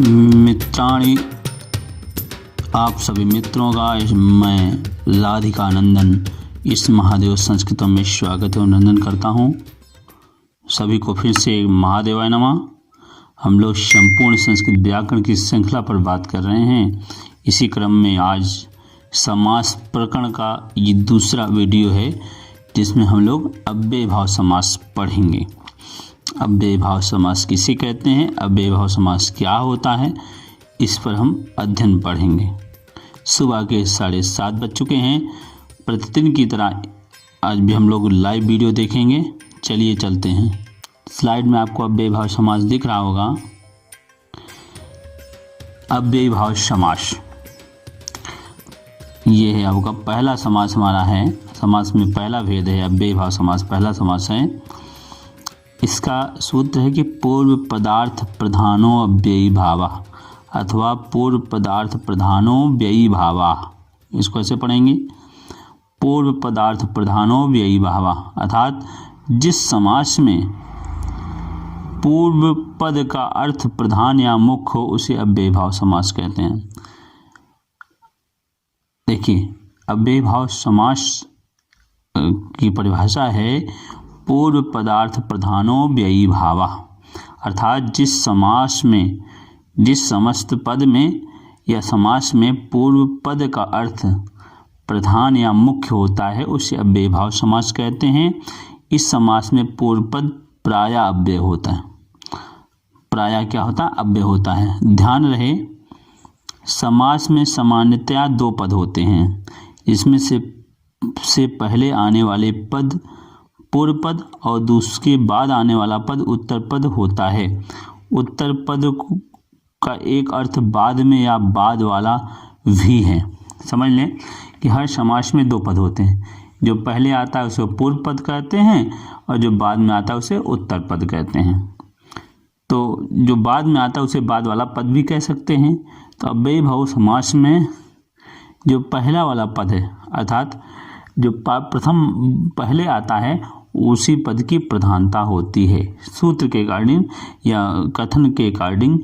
मित्राणि, आप सभी मित्रों का मैं राधिका नंदन इस महादेव संस्कृतम में स्वागत एवं नंदन करता हूँ। सभी को फिर से महादेवाय नमः। हम लोग संपूर्ण संस्कृत व्याकरण की श्रृंखला पर बात कर रहे हैं। इसी क्रम में आज समास प्रकरण का ये दूसरा वीडियो है, जिसमें हम लोग अव्यय भाव समास पढ़ेंगे। अव्यय भाव समास किसे कहते हैं, अव्यय भाव समास क्या होता है, इस पर हम अध्ययन पढ़ेंगे। सुबह के 7:30 बज चुके हैं। प्रतिदिन की तरह आज भी हम लोग लाइव वीडियो देखेंगे। चलिए चलते हैं। स्लाइड में आपको अव्यय भाव समास दिख रहा होगा। अव्यय भाव समास ये है आपका पहला समास हमारा है। समास में पहला भेद है अव्यय भाव समास, पहला समास है। इसका सूत्र है कि पूर्व पदार्थ प्रधानो अव्ययी भावा अथवा पूर्व पदार्थ प्रधानो व्ययी भावा। इसको ऐसे पढ़ेंगे, पूर्व पदार्थ प्रधानो व्ययी भावा, अर्थात जिस समास में पूर्व पद का अर्थ प्रधान या मुख्य हो उसे अव्यय भाव समास कहते हैं। देखिए, अव्यय भाव समास की परिभाषा है पूर्व पदार्थ प्रधानो व्ययी भावा, अर्थात जिस समास में, जिस समस्त पद में या समास में पूर्व पद का अर्थ प्रधान या मुख्य होता है उसे अव्यय भाव समास कहते हैं। इस समास में पूर्व पद प्राय अव्यय होता है। प्राय क्या होता है? अव्यय होता है। ध्यान रहे, समास में सामान्यतया 2 पद होते हैं। इसमें से पहले आने वाले पद पूर्व पद और दूसरे बाद आने वाला पद उत्तर पद होता है। उत्तर पद का एक अर्थ बाद में या बाद वाला भी है। समझ लें कि हर समास में 2 पद होते हैं। जो पहले आता है उसे पूर्व पद कहते हैं और जो बाद में आता है उसे उत्तर पद कहते हैं। तो जो बाद में आता है उसे बाद वाला पद भी कह सकते हैं। तो अव्यय भाव समास में जो पहला वाला पद है, अर्थात जो प्रथम पहले आता है उसी पद की प्रधानता होती है। सूत्र के अकॉर्डिंग या कथन के अकॉर्डिंग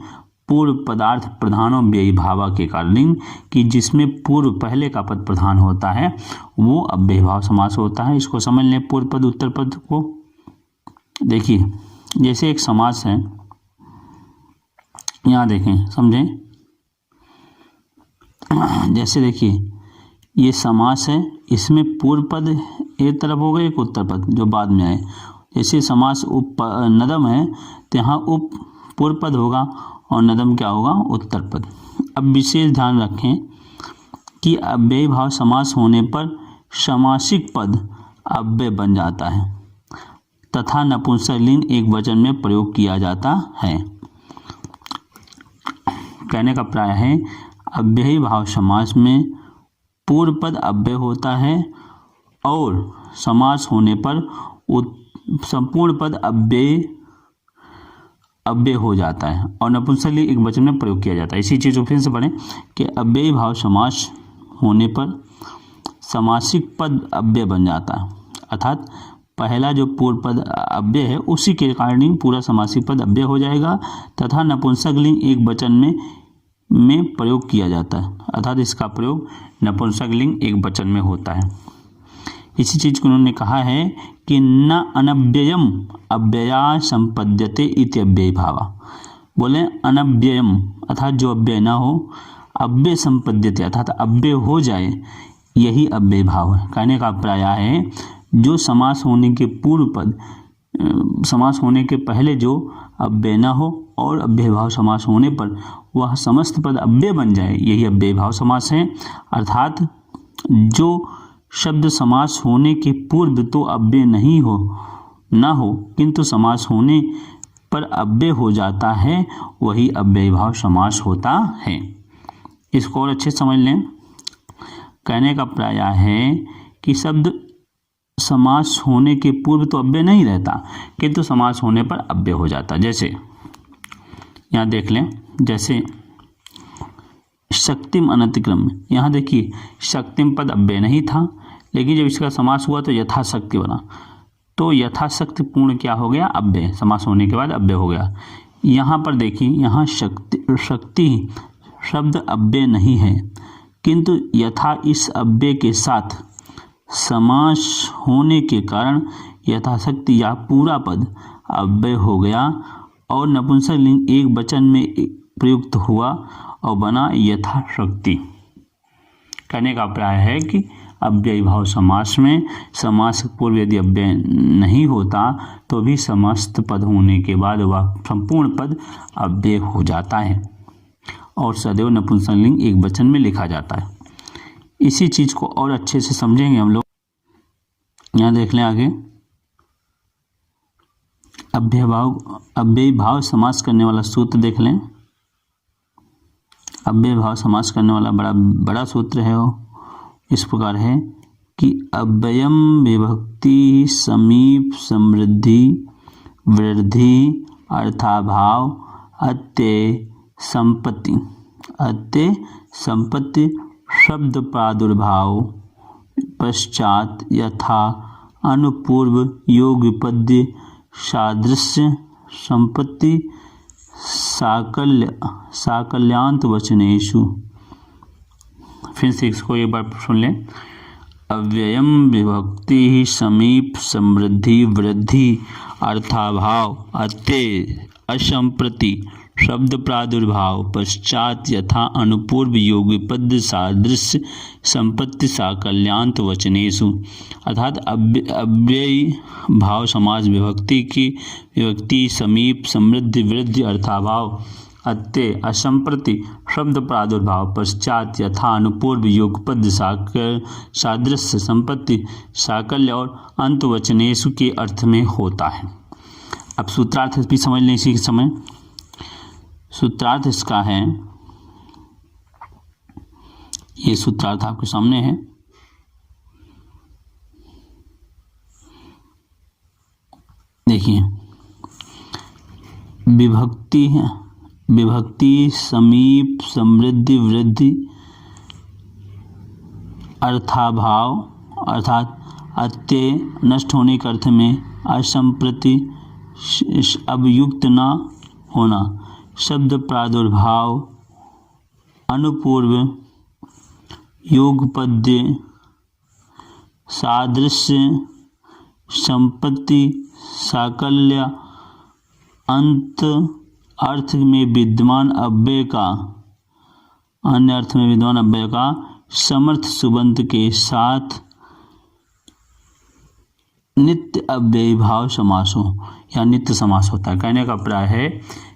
पूर्व पदार्थ प्रधानो व्ययी भावा के अकॉर्डिंग कि जिसमें पूर्व पहले का पद प्रधान होता है वो अव्यय भाव समास होता है। इसको समझ लें पूर्व पद उत्तर पद को। देखिए, जैसे एक समास है, यहाँ देखें, समझें। जैसे देखिए, ये समास है, इसमें पूर्व पद एक तरफ होगा, एक उत्तर पद जो बाद में आए। जैसे समास नदम है तो यहाँ उप पूर्व पद होगा और नदम क्या होगा? उत्तर पद। अब विशेष ध्यान रखें कि अव्यय भाव समास होने पर समासिक पद अव्यय बन जाता है तथा नपुंसकलिंग एक वचन में प्रयोग किया जाता है। कहने का प्राय है, अव्यय भाव समास में पूर्व पद अव्यय होता है और समास होने पर संपूर्ण पद अव्यय हो जाता है और नपुंसकलिंग एक वचन में प्रयोग किया जाता है। इसी चीज़ को फिर से पढ़ें कि अव्यय भाव समास होने पर समासिक पद अव्यय बन जाता है, अर्थात पहला जो पूर्व पद अव्यय है उसी के अकॉर्डिंग पूरा समासिक पद अव्यय हो जाएगा तथा नपुंसकलिंग एक वचन में प्रयोग किया जाता है, अर्थात इसका प्रयोग नपुंसकलिंग एक वचन में होता है। इसी चीज को उन्होंने कहा है कि न अनव्ययम अव्यया संपद्यते इति अव्यय भावा। बोले अनव्ययम अर्थात जो अव्यय न हो, अव्यय संपद्यते अर्थात अव्यय हो जाए, यही अव्यय भाव है। कहने का प्राय है, जो समास होने के पूर्व पद, समास होने के पहले जो अव्यय न हो और अव्यय भाव समास होने पर वह समस्त पद अव्यय बन जाए, यही अव्यय भाव समास है। अर्थात जो शब्द समास होने के पूर्व तो अव्यय नहीं हो न हो किंतु समास होने पर अव्यय हो जाता है, वही अव्यय भाव समास होता है। इसको और अच्छे समझ लें। कहने का प्राय है कि शब्द समास होने के पूर्व तो अव्यय नहीं रहता किंतु समास होने पर अव्यय हो जाता। जैसे यहाँ देख लें, जैसे शक्तिम अनतिक्रम, यहाँ देखिए शक्तिम पद अव्यय नहीं था, लेकिन जब इसका समास हुआ तो यथाशक्ति बना। तो यथाशक्ति पूर्ण क्या हो गया? अव्यय। समास होने के बाद अव्यय हो गया। यहाँ पर देखिए, यहाँ शक्ति शब्द अव्यय नहीं है, किंतु यथा इस अव्यय के साथ समास होने के कारण यथाशक्ति या पूरा पद अव्यय हो गया और नपुंसक लिंग एक वचन में प्रयुक्त हुआ और बना यथाशक्ति। कहने का अभिप्राय है कि अव्ययी भाव समास में समास पूर्व यदि अव्यय नहीं होता तो भी समस्त पद होने के बाद वह संपूर्ण पद अव्यय हो जाता है और सदैव नपुंसकलिंग एक वचन में लिखा जाता है। इसी चीज को और अच्छे से समझेंगे हम लोग। यहाँ देख लें आगे, अव्ययी भाव समास करने वाला सूत्र देख लें। अव्ययी भाव समास करने वाला बड़ा सूत्र है वो इस प्रकार है कि अव्ययम विभक्ति समीप समृद्धि वृद्धि अर्थाभाव अत्यय संपत्ति शब्द प्रादुर्भाव पश्चात यथा अनुपूर्व योग विपद्य सादृश्य संपत्ति साकल्यांत वचनेषु। फिर से इसको एक बार सुन लें। अव्ययम विभक्ति समीप समृद्धि वृद्धि अर्थाभाव अत्यय असंप्रति शब्द प्रादुर्भाव पश्चात यथा अनुपूर्व योग विपद्य सादृश्य संपत्ति साकल्यांत वचनेषु। अर्थात अव्ययी भाव समास विभक्ति समीप समृद्धि वृद्धि अर्थाभाव अत्यय असंप्रति शब्द प्रादुर्भाव पश्चात यथा अनुपूर्व योगपद सादृश्य संपत्ति साकल्य और अंत वचनेषु के अर्थ में होता है। अब सूत्रार्थ भी समझ लें इसी समय। सूत्रार्थ इसका है, ये सूत्रार्थ आपके सामने है। देखिए, विभक्ति समीप समृद्धि वृद्धि अर्थाभाव अर्थात अत्यय नष्ट होने के अर्थ में असंप्रति अवयुक्त न होना शब्द प्रादुर्भाव अनुपूर्व योगपद्य सादृश्य संपत्ति साकल्य अंत अर्थ में विद्यमान अव्यय का अन्य अर्थ में विद्यमान अव्यय का समर्थ सुबंत के साथ नित्य अव्ययी भाव समास हो या नित्य समास होता है। कहने का अभिप्राय है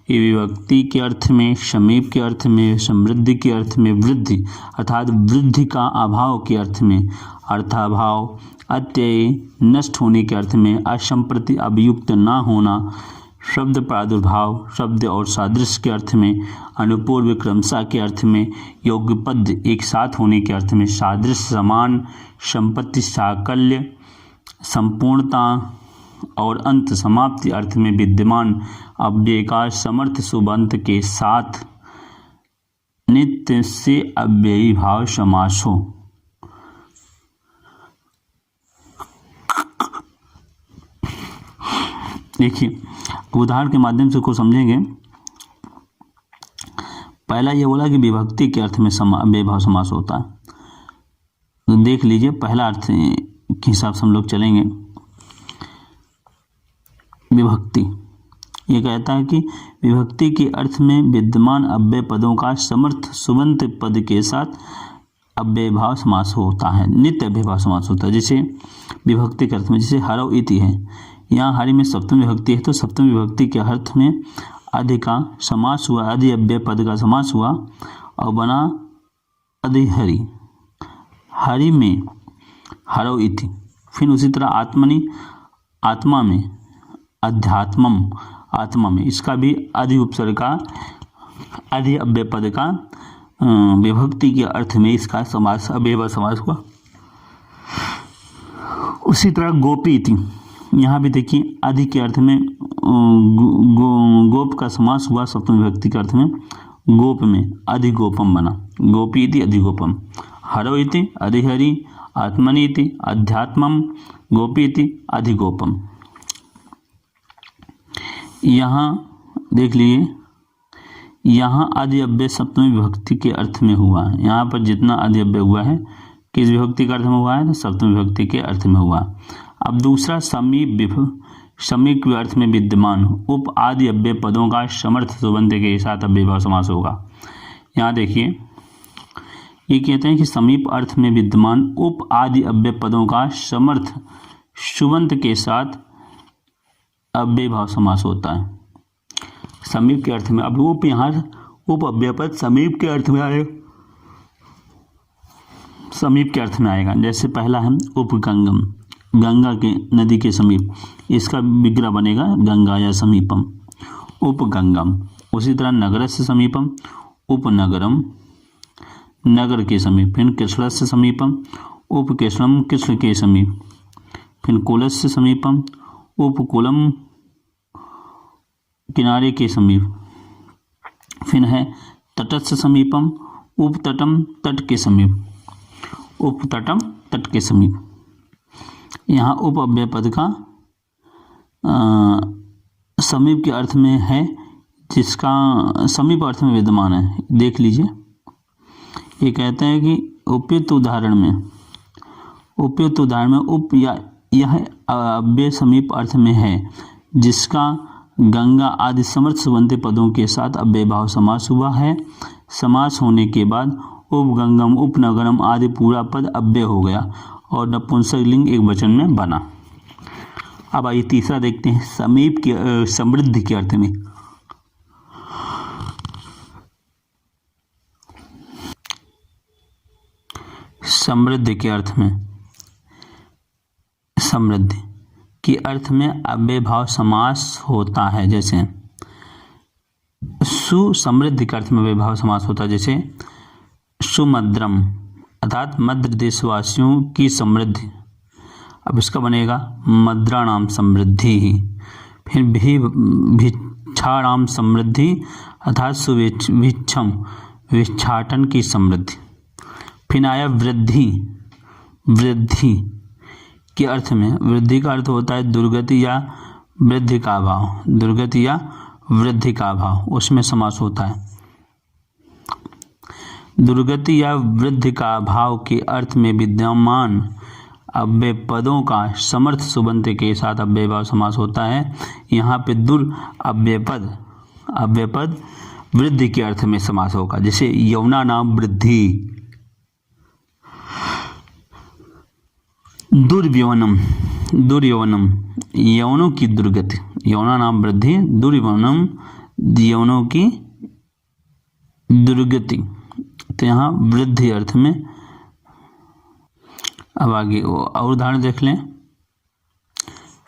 कि विभक्ति के अर्थ में समीप के अर्थ में समृद्धि के अर्थ में वृद्धि अर्थात वृद्धि का अभाव के अर्थ में अर्थाभाव अत्यय नष्ट होने के अर्थ में असंप्रति अभियुक्त न होना शब्द प्रादुर्भाव शब्द और सादृश्य के अर्थ में अनुपूर्व क्रमशः के अर्थ में योगपद एक साथ होने के अर्थ में सादृश्य समान संपत्ति साकल्य संपूर्णता और अंत समाप्ति अर्थ में विद्यमान अव्यय का समर्थ सुबंत के साथ नित्य से अव्ययी भाव समास हो। देखिए, उदाहरण के माध्यम से को समझेंगे। पहला ये बोला कि विभक्ति के अर्थ में अव्ययी भाव समास होता है, तो देख लीजिए पहला अर्थ के हिसाब से हम लोग चलेंगे। विभक्ति ये कहता है कि विभक्ति के अर्थ में विद्यमान अव्यय पदों का समर्थ सुबंत पद के साथ अव्यय भाव समास होता है, नित्य अव्यय भाव समास होता है। जैसे विभक्ति के अर्थ में जैसे हरौ इति है, यहाँ हरि में सप्तम विभक्ति है तो सप्तम विभक्ति के अर्थ में अधि का समास हुआ, अधि अव्यय पद का समास हुआ और बना अधिहरि। हरि में हरौ इति। फिर उसी तरह आत्मनि आत्मा में अध्यात्मम आत्मा में, इसका भी अधि उपसर्ग का अधि अव्यय पद का विभक्ति के अर्थ में इसका समास अव्यय समास हुआ। उसी तरह गोपी इति, यहाँ भी देखिए अधि के अर्थ में गोप का समास हुआ सप्तम विभक्ति के अर्थ में गोप में अधिगोपम बना, गोपी इति अधिगोपम। हरौ इति अधिहरि आत्मनि इति अध्यात्मम गोपी इति अधिगोपम। यहाँ देख लीजिए, यहाँ आदि अव्यय सप्तमी विभक्ति के अर्थ में हुआ है। यहाँ पर जितना आदि अव्यय हुआ है किस विभक्ति के अर्थ में हुआ है, तो सप्तमी विभक्ति के अर्थ में हुआ। अब दूसरा, समीप के अर्थ में विद्यमान उप आदि अव्यय पदों का समर्थ सुबंध के साथ अव्ययभाव समास होगा। यहाँ देखिए, ये कहते हैं कि समीप अर्थ में विद्यमान उप आदि अव्यय पदों का समर्थ सुबंध के साथ अव्ययभाव समास होता है। समीप के अर्थ में, अब उप, यहाँ उप अव्यय पद समीप के अर्थ में आएगा, समीप के अर्थ में आएगा। जैसे पहला है उपगंगम, गंगा के नदी के समीप, इसका विग्रह बनेगा गंगा या समीपम, उपगंगम। उसी तरह नगरस्य समीपम, उपनगरम, नगर के समीप। फिर कृष्णस्य समीपम, उपकृष्णम, कृष्ण के समीप। फिर कुलस्य समीपम, उपकुलम, किनारे के समीप। फिर है तटस्थ समीपम, उपतटम, तट के समीप, उपतटम, तट के समीप। यहाँ उप अव्यय पद का समीप के अर्थ में है, जिसका समीप अर्थ में विद्यमान है। देख लीजिए, ये कहते हैं कि उपयुक्त उदाहरण में उप या यह अव्यय समीप अर्थ में है, जिसका गंगा आदि समर्थ सुबंधी पदों के साथ अव्ययभाव समास हुआ है। समास होने के बाद उपगंगम, उपनगरम आदि पूरा पद अव्यय हो गया और नपुंसक लिंग एक वचन में बना। अब आइए तीसरा देखते हैं, समीप के समृद्धि के अर्थ में। समृद्धि के अर्थ में, समृद्धि के अर्थ में अव्ययभाव समास होता है। जैसे सुसमृद्धि के अर्थ में अव्ययभाव समास होता है। जैसे सुमद्रम, अर्थात मध्य देशवासियों की समृद्धि। अब इसका बनेगा मद्राणाम समृद्धि ही। फिर भिक्षाणाम समृद्धि, अर्थात सुभिक्षम, भिक्षाटन की समृद्धि। फिर आया वृद्धि, वृद्धि के अर्थ में, वृद्धि का अर्थ होता है दुर्गति या वृद्धि का अभाव, दुर्गति या वृद्धि का अभाव, उसमें समास होता है। दुर्गति या वृद्धि का अभाव के अर्थ में विद्यमान अव्यय पदों का समर्थ सुबंत के साथ अव्ययभाव समास होता है। यहाँ पे दुर अव्यय पद वृद्धि के अर्थ में समास होगा। जैसे यौना नाम वृद्धि, दुर्यौवनम, दुर्यौवनम, यौनों की दुर्गति, यौना नाम वृद्धि, दुर्यौवनम, यौनों की दुर्गति। तो यहाँ वृद्धि अर्थ में। अब आगे और उदाहरण देख लें।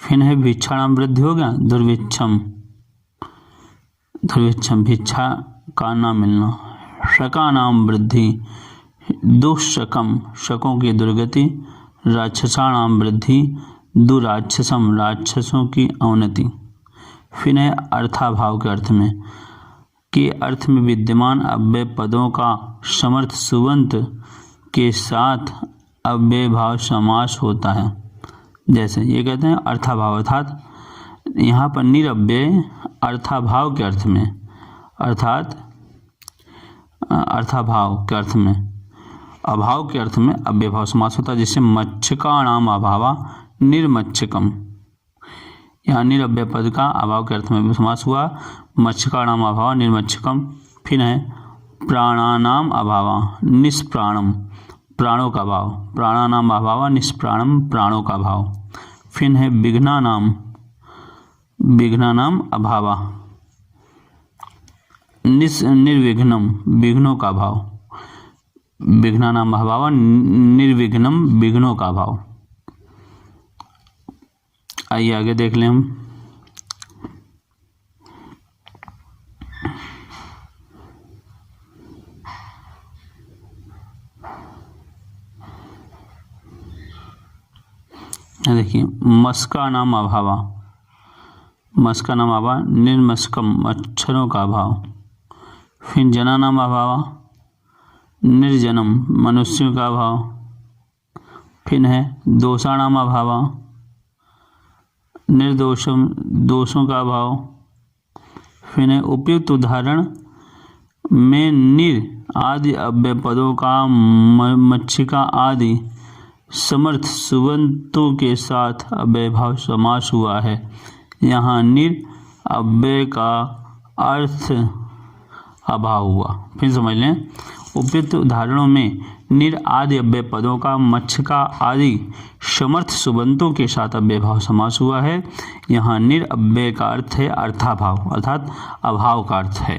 फिर है भिक्षाणाम वृद्धि हो गया, दुर्भिक्षम, दुर्भिक्षम, भिक्षा का ना मिलना। शका नाम वृद्धि, दुःशकम, शकों की दुर्गति। राक्षसाणाम वृद्धि, दुराक्षसम, राक्षसों की अवनति। फिर है अर्थाभाव के अर्थ में, के अर्थ में विद्यमान अव्यय पदों का समर्थ सुबंत के साथ अव्ययभाव समास होता है। जैसे ये कहते हैं अर्थाभाव, अर्थात यहाँ पर निरव्यय अर्थाभाव के अर्थ में, अर्थात अर्थाभाव के अर्थ में, अभाव के अर्थ में अव्ययभाव समास होता है। जैसे मच्छकाणाम अभावा निर्मच्छकम, यहाँ निरव्यय पद का अभाव के अर्थ में भी समास हुआ, मच्छकाणाम अभावा निर्मच्छकम। फिर है प्राणानाम अभावा निष्प्राणम, प्राणों का भाव, प्राणानाम अभावा निष्प्राणम, प्राणों का भाव। फिर है विघ्नानाम, विघ्नानाम अभावा निर्विघ्नम, विघ्नों का भाव, विघ्नानाम अभावा निर्विघ्नम, विघ्नों का भाव। आइए आगे देख लें हम। देखिए मस्का नाम अभावा, मस्का नाम अभावा निर्मस्कम, मच्छरों का अभाव। फिर जना नाम अभावा निर्जनम, मनुष्यों का अभाव। फिर है दोषाणाम अभावा निर्दोषम, दोषों का अभाव। फिर है उपयुक्त उदाहरण में निर आदि अव्यय पदों का मक्षिका आदि समर्थ सुबंतों के साथ अव्ययभाव समास हुआ है। यहाँ निर अव्यय का अर्थ अभाव हुआ। फिर समझ लें, उपयुक्त उदाहरणों में निर आदि अव्यय पदों का मक्षिका आदि समर्थ सुबंतों के साथ अव्ययभाव समास हुआ है। यहाँ निर अव्यय का अर्थ है अर्थाभाव अर्थात अभाव का अर्थ है।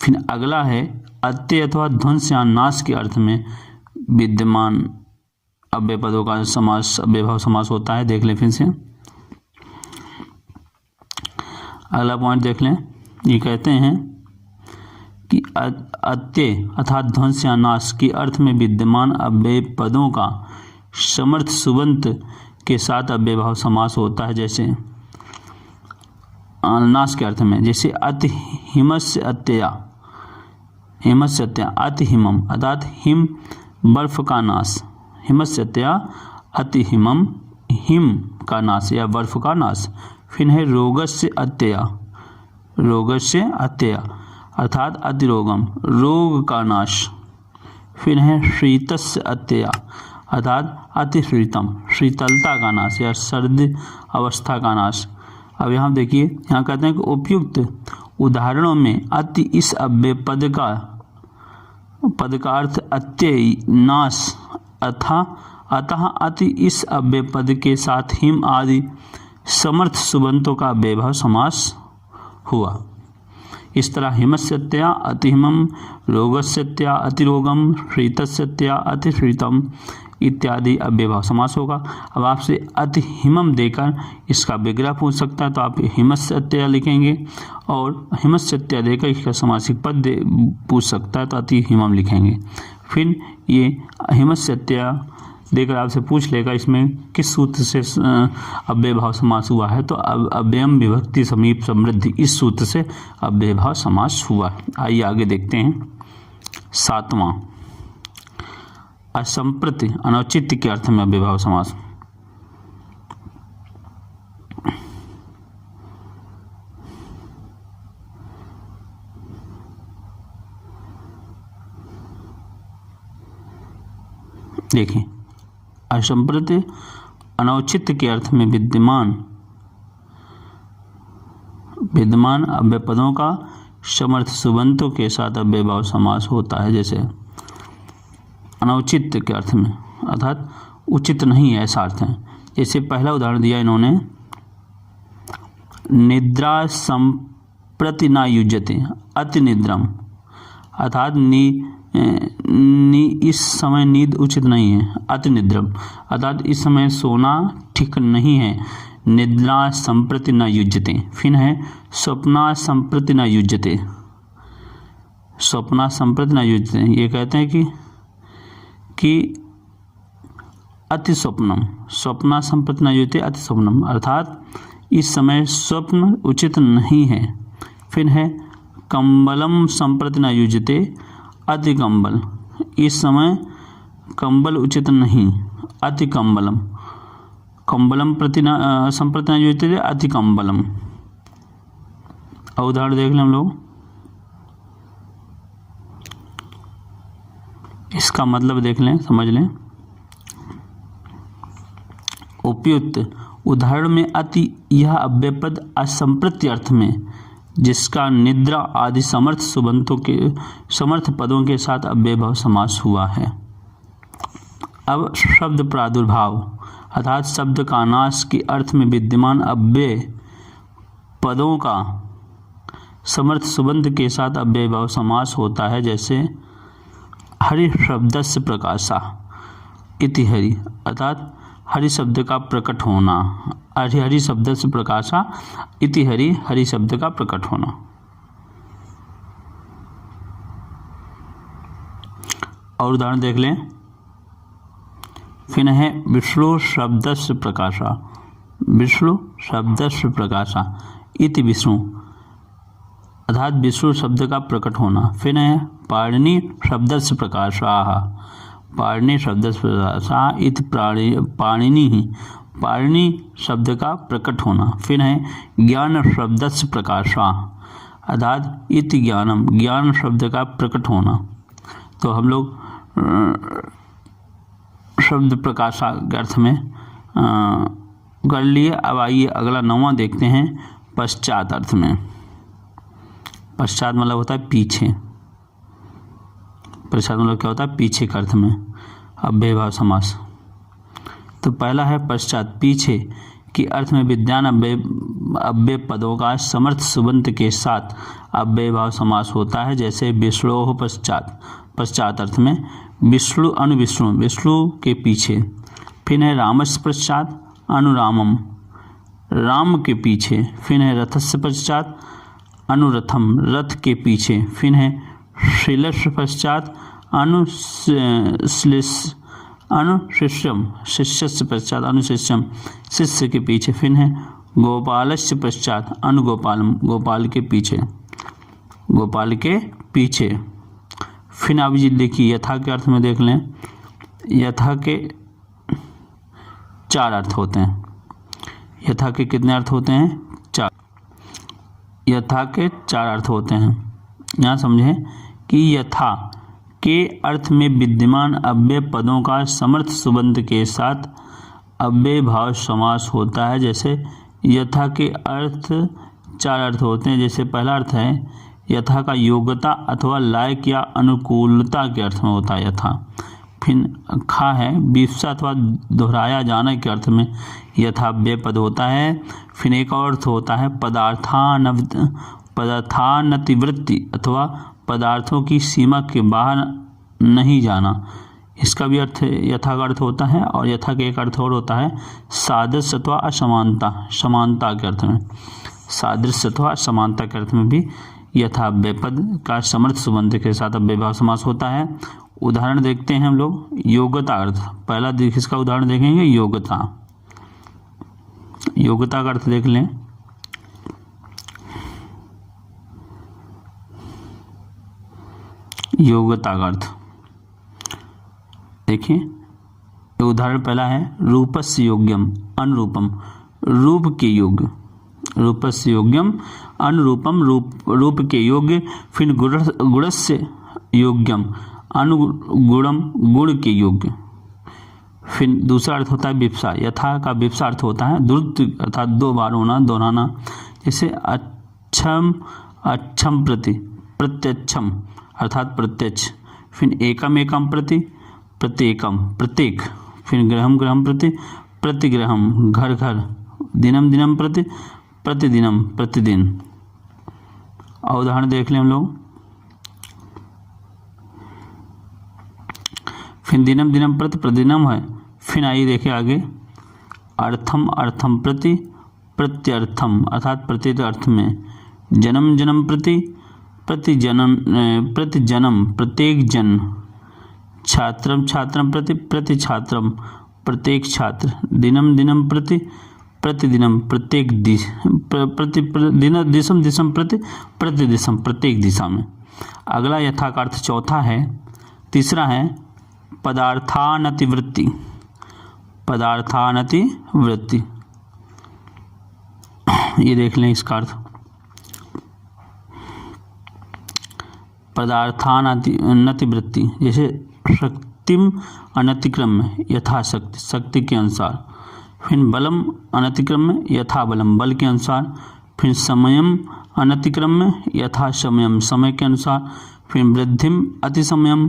फिर अगला है अत्यय अथवा ध्वंस या नाश के अर्थ में विद्यमान अव्यय पदों का समास अव्ययभाव समास होता है। देख लें फिर से अगला पॉइंट देख लें। ये कहते हैं कि अत्यय अर्थात ध्वंस या नाश के अर्थ में विद्यमान अव्यय पदों का समर्थ सुबंत के साथ अव्ययभाव समास होता है। जैसे नाश के अर्थ में जैसे अति हिमस्य अत्यया, हिमस्य अत्यया अति हिमम अर्थात हिम बर्फ का नाश, हिमस्य अत्यया अति हिमम हिम का नाश या बर्फ का नाश। फिर है रोगस्य अत्यया, रोगस्य अत्यया अर्थात अतिरोगम रोग का नाश। फिर है शीतस्य अत्यया अर्थात अतिशीतम शीतलता का नाश या सर्द अवस्था का नाश। अब यहाँ देखिए, यहाँ कहते हैं कि उपयुक्त उदाहरणों में अति इस अव्यय पद का अर्थ अत्यय नाश अतः अति इस अव्यय पद के साथ हिम आदि समर्थ सुबंतों का अव्ययभाव समास हुआ। इस तरह हिमस्यत्या अतिहिमम, रोगस्यत्या अतिरोगम, शीतस्यत्या अतिशीतम इत्यादि अव्ययभाव समास होगा। अब आपसे अतिहिमम देकर इसका विग्रह पूछ सकता है तो आप हिमस्यत्या लिखेंगे, और हिमस्यत्या देकर इसका समासिक पद पूछ सकता है तो अतिहिमम लिखेंगे। फिर ये हिमस्यत्या देकर आपसे पूछ लेगा इसमें किस सूत्र से अव्ययभाव समास हुआ है, तो अव्ययम विभक्ति समीप समृद्धि इस सूत्र से अव्ययभाव समास हुआ। आइए आगे देखते हैं। 7वां असंप्रति अनौचित्य के अर्थ में अव्ययभाव समास। देखिए, असंप्रति अनौचित्य के अर्थ में विद्यमान अव्यय पदों का समर्थ सुबंतों के साथ अव्ययभाव समास होता है। जैसे अनौचित्य के अर्थ में अर्थात उचित नहीं है ऐसा अर्थ है। जैसे पहला उदाहरण दिया इन्होंने, निद्रा संप्रति न युज्यते अति निद्रम अर्थात इस समय नींद उचित नहीं है। अति निद्रम अर्थात इस समय सोना ठीक नहीं है। निद्रा संप्रति न युज्यते। फिर है स्वप्ना संप्रति न युज्यते, स्वप्ना संप्रति न युज्यते। ये कहते हैं कि अति स्वप्नम, स्वप्ना संप्रति न युज्यते अति स्वप्नम अर्थात इस समय स्वप्न उचित नहीं है। फिर है कंबलम संप्रति न युज्यते अति कंबल, इस समय कंबल उचित नहीं। अति कंबलम, कंबलम प्रति संप्रति न युज्यते अति कंबलम। उदाहरण देख लें हम लोग, इसका मतलब देख लें, समझ लें। उपयुक्त उदाहरण में अति यह अव्यय पद असंप्रति अर्थ में जिसका निद्रा आदि समर्थ सुबंतों के समर्थ पदों के साथ अव्ययभाव समास हुआ है। अब शब्द प्रादुर्भाव अर्थात शब्द का नाश के अर्थ में विद्यमान अव्यय पदों का समर्थ सुबंत के साथ अव्ययभाव समास होता है। जैसे हरि शब्दस्य प्रकाशा इति हरि अर्थात हरि शब्द का प्रकट होना, हरि शब्द से प्रकाशा इति हरि, हरि शब्द का प्रकट होना। और उदाहरण देख लें। फिर है विष्णु शब्द से प्रकाशा, विष्णु शब्द से प्रकाशा इति विष्णु अर्थात विष्णु शब्द का प्रकट होना। फिर है पाणिनि शब्द से प्रकाशा, पाणिनि शब्द से प्रकाशा इति पाणिनि ही, पाणिनि शब्द का प्रकट होना। फिर है ज्ञान शब्द से प्रकाशा, अर्थात इति ज्ञानम, ज्ञान शब्द का प्रकट होना। तो हम लोग शब्द प्रकाशा के अर्थ में कर लिए। अब आइए अगला 9वां देखते हैं, पश्चात अर्थ में। पश्चात मतलब होता है पीछे। पश्चात मतलब क्या होता है? पीछे के अर्थ में अव्ययभाव समास। तो पहला है पश्चात, पीछे के अर्थ में विद्यमान अव्यय पदों का समर्थ सुबंत के साथ अव्ययभाव समास होता है। जैसे विष्णु पश्चात, पश्चात अर्थ में विष्णु अनुविष्णु, विष्णु के पीछे। फिर है रामस्य पश्चात अनुरामम, राम के पीछे। फिर है रथस्य पश्चात अनुरथम, रथ के पीछे। फिर है शिलस्य पश्चात अनुशिष्यम, शिष्यस्य पश्चात अनुशिष्यम, शिष्य के पीछे। फिर है गोपालस्य पश्चात अनुगोपालम, गोपाल के पीछे, गोपाल के पीछे। फिर आप जी देखिए यथा के अर्थ में देख लें। यथा के 4 अर्थ होते हैं। यथा के कितने अर्थ होते हैं? 4। यथा के 4 अर्थ होते हैं। यहाँ समझें कि यथा के अर्थ में विद्यमान अव्यय पदों का समर्थ सुबंत के साथ अव्यय भाव समास होता है। जैसे यथा के अर्थ 4 अर्थ होते हैं। जैसे पहला अर्थ है यथा का योग्यता अथवा लायक या अनुकूलता के अर्थ में होता है यथा। फिर खा है विवक्षा अथवा दोहराया जाने के अर्थ में यथा अव्यय पद होता है। फिर एक और अर्थ होता है पदार्थानतिवृत्ति अथवा पदार्थों की सीमा के बाहर नहीं जाना, इसका भी अर्थ यथा का अर्थ होता है। और यथा का एक अर्थ और होता है सादृश्य अथवा असमानता, समानता के अर्थ में। सादृश्य अथवा समानता के अर्थ में भी यथा अव्यय पद का समर्थ सुबंत के साथ अव्ययभाव समास होता है। उदाहरण देखते हैं हम लोग। योग्यता अर्थ, पहला इसका उदाहरण देखेंगे योग्यता। योग्यता का अर्थ देख लें। योग्यता का अर्थ देखिए, उदाहरण पहला है रूपस्य योग्यम अनुरूपम, रूप के योग्य। रूपस्य योग्यम अनुरूपम, रूप के योग्य। फिर गुणस्य योग्यम अनुगुणम, गुण के योग्य। फिर दूसरा अर्थ होता है विप्सा। यथा का विप्सा अर्थ होता है द्रुत अर्थात 2 बार होना, दोहराना। जैसे अच्छम, अच्छम प्रति, प्रत्यक्षम अर्थात प्रत्यक्ष। फिर एकम, एकम प्रति, प्रत्येकम प्रत्येक। फिर ग्रहम, ग्रहम प्रति, प्रतिग्रहम घर, घर। दिनम, दिनम प्रति, प्रतिदिनम प्रतिदिन। और उदाहरण देख लें हम लोग। फिर दिनम, दिनम प्रति, प्रतिदिनम है। फिर आइए देखिए आगे, अर्थम, अर्थम प्रति, प्रत्यर्थम अर्थात प्रत्येक अर्थ में। जन्म, जन्म प्रति, प्रतिजनम, प्रतिजनम प्रत्येक जन। छात्रम, छात्रम प्रति, प्रति छात्रम प्रत्येक छात्र। दिनम, दिनम प्रति, प्रतिदिनम प्रत्येक दिन, दिशम, दिशम प्रति, प्रतिदिशम प्रत्येक दिशा में। अगला यथा का अर्थ चौथा है। तीसरा है पदार्थानतिवृत्ति, पदार्थानतिवृत्ति। ये देख लें इसका अर्थ। पदार्थानतिवृत्ति जैसे शक्तिम अनतिक्रम में यथाशक्ति, शक्ति के अनुसार। फिर बलम अनतिक्रम में यथा बलम, बल के अनुसार। फिर समयम अनतिक्रम में यथा समयम, समय के अनुसार। फिर वृद्धिम अतिसमयम,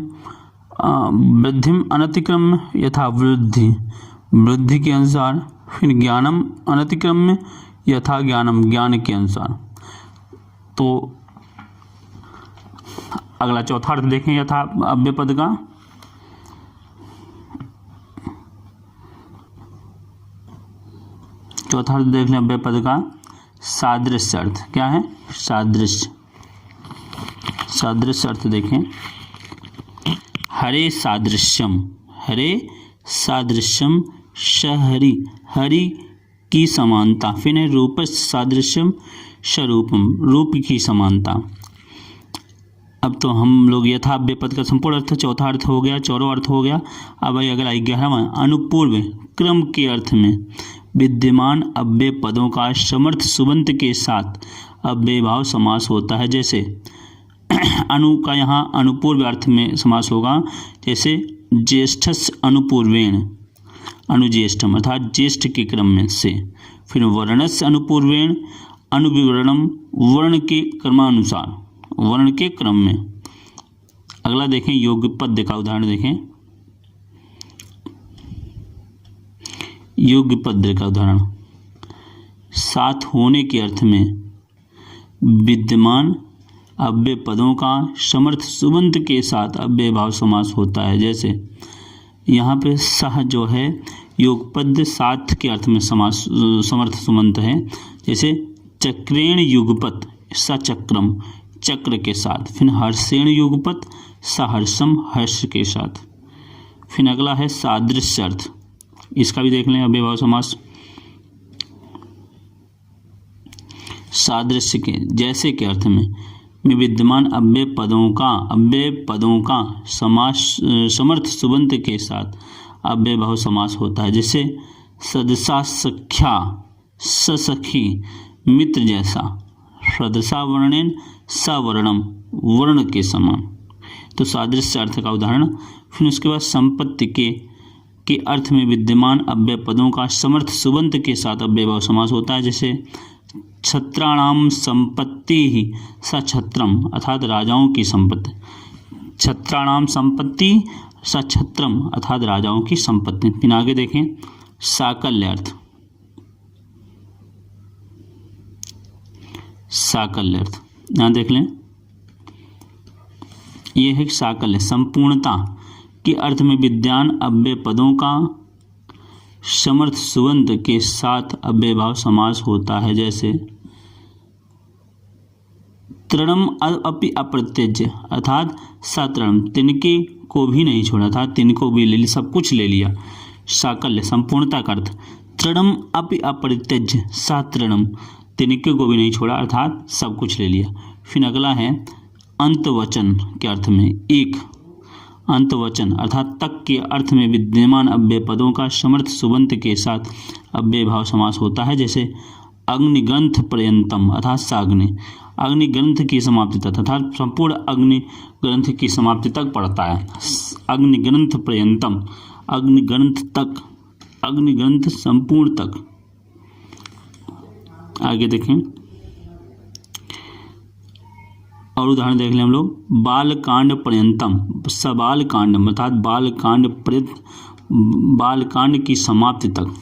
वृद्धिम अनतिक्रम में यथा वृद्धि, वृद्धि के अनुसार। फिर ज्ञानम अनतिक्रम में यथा ज्ञानम, ज्ञान के अनुसार। तो अगला चौथा अर्थ देखें यथा अव्यय पद का। चौथा अर्थ देख लें अव्यय पद का, सादृश्य अर्थ। क्या है? सादृश्य। सादृश्य अर्थ देखें, हरे सादृश्यम, हरे सादृश्यम शहरी, हरि की समानता। फिर है रूपस्य सादृश्यम स्वरूपम, रूप की समानता। अब तो हम लोग यथा अव्यय पद का संपूर्ण अर्थ चौथा अर्थ हो गया, चौरा अर्थ हो गया। अब अगला 11वां अनुपूर्व क्रम के अर्थ में विद्यमान अव्यय पदों का समर्थ सुबंत के साथ अव्ययीभाव समास होता है। जैसे अनु का यहाँ अनुपूर्व अर्थ में समास होगा, जैसे ज्येष्ठस्य अनुपूर्वेण, अनुज्येष्ठम अर्थात ज्येष्ठ के क्रम में से। फिर वर्णस्य अनुपूर्वेण, अनुविवरणम वर्ण के क्रमानुसार, वर्ण के क्रम में। अगला देखें योग्य पद का उदाहरण देखें। योग्य पद का उदाहरण, साथ होने के अर्थ में विद्यमान अव्यय पदों का समर्थ सुबंत के साथ अव्ययीभाव समास होता है। जैसे यहाँ पे सह जो है योगपद साथ के अर्थ में समास समर्थ सुबंत है। जैसे चक्रेण युगपत, सचक्रम चक्र के साथ। फिर हर्षेण युगपत, सहर्षम हर्ष के साथ। फिर अगला है सादृश्य अर्थ, इसका भी देख लें अव्ययीभाव समास। सादृश्य के जैसे के अर्थ में विद्यमान अव्यय पदों का समास समर्थ सुबंत के साथ अव्ययीभाव समास होता है। जैसे सदसा सख्या, ससखी मित्र जैसा। सदसा वर्णेन सवर्णम वर्ण के समान। तो सादृश्य अर्थ का उदाहरण। फिर उसके बाद संपत्ति के अर्थ में विद्यमान अव्यय पदों का समर्थ सुबंत के साथ अव्ययीभाव समास होता है। जैसे छत्राणाम संपत्ति ही सछत्रम अर्थात राजाओं की संपत्ति। छत्राणाम संपत्ति सछत्रम अर्थात राजाओं की संपत्ति। फिर आगे देखें साकल्य अर्थ। साकल्य अर्थ यहाँ देख लें, ये है साकल्य, संपूर्णता के अर्थ में विद्यमान अव्यय पदों का समर्थ सुबंत के साथ अव्ययीभाव समास होता है। जैसे तृणम अपि अप्रत्यज्य अर्थात सतृणम, तिनके को भी नहीं छोड़ा था, तिनको भी ले लिया, सब कुछ ले लिया। साकल्य संपूर्णता का अर्थ। तृणम अपि अप्रत्यज्य सतृणम, तिनके को भी नहीं छोड़ा अर्थात सब कुछ ले लिया। फिर अगला है अंतवचन के अर्थ में एक। अंतवचन अर्थात तक के अर्थ में विद्यमान अव्यय पदों का समर्थ सुबंत के साथ अव्ययीभाव समास होता है। जैसे अग्निग्रंथ पर्यंतम अर्थात साग्नि, अग्निग्रंथ की समाप्ति तक अर्थात संपूर्ण अग्निग्रंथ की समाप्ति तक पड़ता है। अग्निग्रंथ पर्यंतम, अग्निग्रंथ तक, अग्निग्रंथ संपूर्ण तक। आगे देखें और उदाहरण देख लें हम लोग। बालकांड पर्यंतम, सबालकांड अर्थात बालकांड पर्यंत, बालकांड की समाप्ति तक।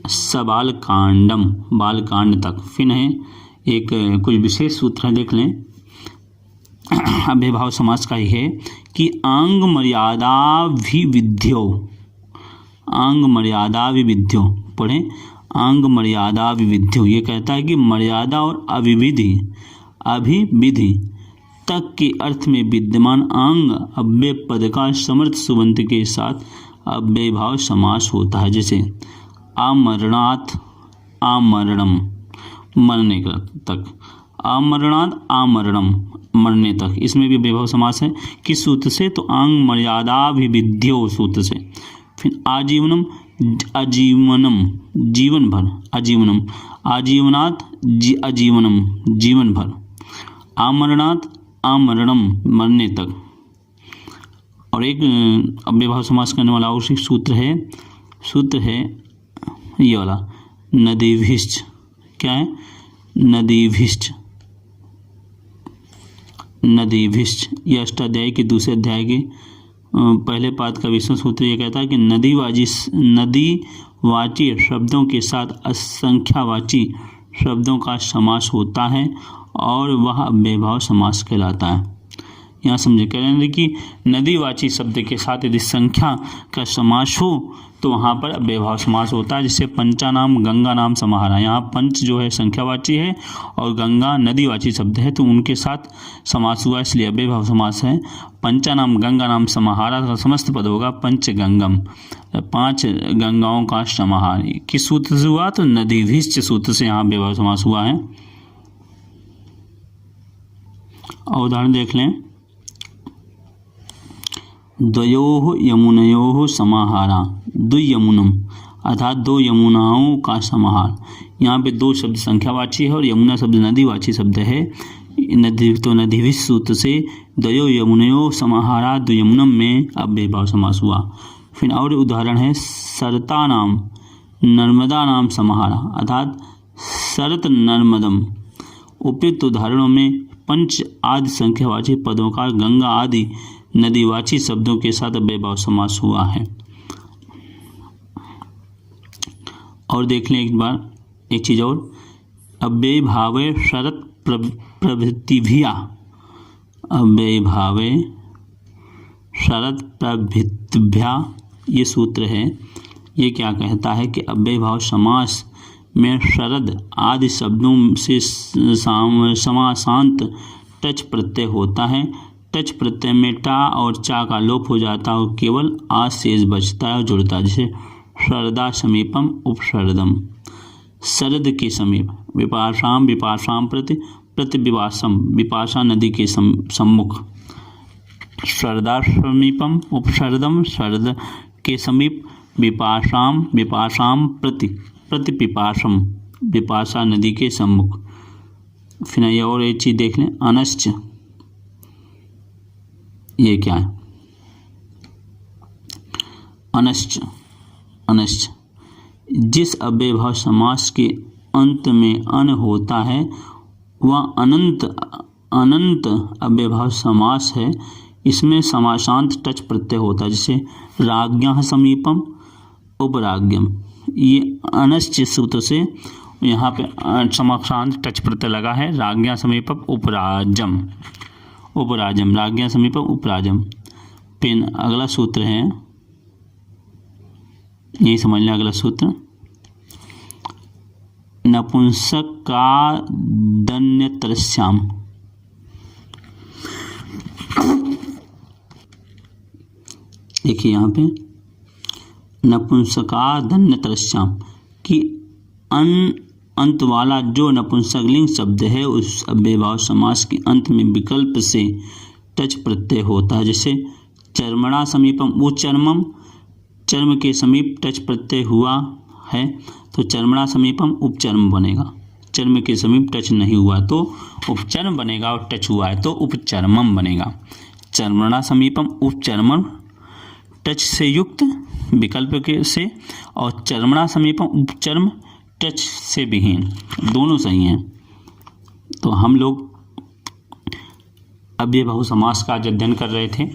सबालकांडम बालकांड तक। फिर है एक कुछ विशेष सूत्र है देख लें, अव्ययीभाव समास का ही है कि आंग मर्यादा विविध्यो, आंग मर्यादा विविध्यो पढ़ें, आंग मर्यादा विविध्यो। ये कहता है कि मर्यादा और अभिविधि तक के अर्थ में विद्यमान अंग अव्यय पद का समर्थ सुबंत के साथ अव्ययीभाव समास होता है। जैसे आमरणात् आमरणम, मरने तक। आमरणात् आमरणम, मरने तक। इसमें भी अव्ययीभाव समास है। किस सूत्र से? तो आंग मर्यादा विविध्यो सूत्र से। फिर आजीवनम अजीवनम, जीवन भर। आजीवनम, आजीवनात् अजीवनम, जीवन भर। आमरणात् आमरणम, मरने तक। और एक अव्ययीभाव समास करने वाला और सूत्र है ये वाला नदीभिश्च। क्या है? नदीभिश्च, नदीभिश्च। यह अष्टाध्यायी के दूसरे अध्याय के पहले पाद का विशेष सूत्र ये कहता है कि नदीवाची शब्दों के साथ असंख्यावाची शब्दों का समास होता है और वह अव्ययीभाव समास कहलाता है। यहाँ समझे, कह रहे हैं कि नदीवाची शब्द के साथ यदि संख्या का समास हो तो वहाँ पर अव्ययीभाव समास होता है। जैसे पंचानाम गंगा नाम समाहारा, यहाँ पंच जो है संख्यावाची है और गंगा नदीवाची शब्द है, तो उनके साथ समास हुआ, इसलिए अव्ययीभाव समास है। पंचानाम गंगा नाम समाहारा का समस्त पद होगा पंचगंगम, 5 गंगाओं का समाहार। किस सूत्र से हुआ? तो नदीभिश्च सूत्र से यहाँ अव्ययीभाव समास हुआ है। और उदाहरण देख लें, द्वयोः यमुनयोः समाहारा, द्वियमुनम अर्थात दो यमुनाओं का समाहार। यहाँ पे दो शब्द संख्यावाची है और यमुना शब्द नदीवाची शब्द है। नदी तो नदीभिः सूत्र से दयो यमुनयो समाहारा द्वियमुनम में अव्ययीभाव समास हुआ। फिर और उदाहरण है सरता नाम नर्मदा नाम समाहारा, अर्थात सरत नर्मदम। उपयुक्त उदाहरणों में पंच आदि संख्यावाची पदों का गंगा आदि नदीवाची शब्दों के साथ अव्ययीभाव समास हुआ है। और देख लें एक बार एक चीज और, अव्ययीभावे शरत प्रभृतिभ्या, अव्ययीभावे शरत प्रभृतिभ्या ये सूत्र है। ये क्या कहता है कि अव्ययीभाव समास में शरद आदि शब्दों से समासांत टच प्रत्यय होता है। टच प्रत्यय में टा और चा का लोप हो जाता है और केवल आ शेष बचता है और जुड़ता है, जैसे शरदा समीपम उपशरदम, शरद के समीप, विपाशाम विपाशाम प्रति प्रतिविपासम, विपाशा नदी के सम्मुख, शरदा समीपम उपशरदम, शरद के समीप, विपाशाम विपाशाम प्रति प्रतिपिपासम, विपाशा नदी के सम्मुख। फिर ये और एक चीज देख लें, अनश्च, ये क्या है, अनश्च, अनश्च जिस अव्ययीभाव समास के अंत में अन होता है वह अनंत अनंत अव्ययीभाव समास है। इसमें समासांत टच प्रत्यय होता है, जैसे राज्ञः समीपम उपराज्ञम। ये अनश्च सूत्र से यहाँ पे समासांत टच प्रत्यय लगा है, राज्ञः समीपम उपराजम, उपराजम, राज्ञः समीपम उपराजम। फिर अगला सूत्र है, यही समझ लें अगला सूत्र, नपुंसक का दन्यतरस्याम। देखिए यहाँ पे नपुंसका दन्यतरस्याम कि अंत वाला जो नपुंसकलिंग शब्द है उस अव्ययीभाव समास के अंत में विकल्प से टच प्रत्यय होता है, जैसे चर्मणा समीपम उचर्मम, चर्म के समीप टच प्रत्यय हुआ है तो चर्मणा समीपम उपचर्म बनेगा। चर्म के समीप टच नहीं हुआ तो उपचर्म बनेगा और टच हुआ है तो उपचर्मम बनेगा। चर्मणा समीपम उपचर्मम टच से युक्त विकल्प के से, और चर्मणा समीपम उपचर्म टच से विहीन, दोनों सही हैं। तो हम लोग अव्ययीभाव समास का अध्ययन कर रहे थे।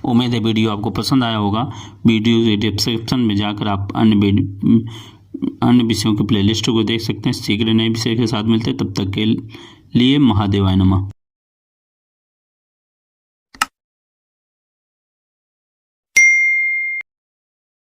उम्मीद है वीडियो आपको पसंद आया होगा। वीडियो के डिस्क्रिप्शन में जाकर आप अन्य विषयों के प्लेलिस्ट को देख सकते हैं। शीघ्र नए विषय के साथ मिलते हैं, तब तक के लिए महादेवाय नमः।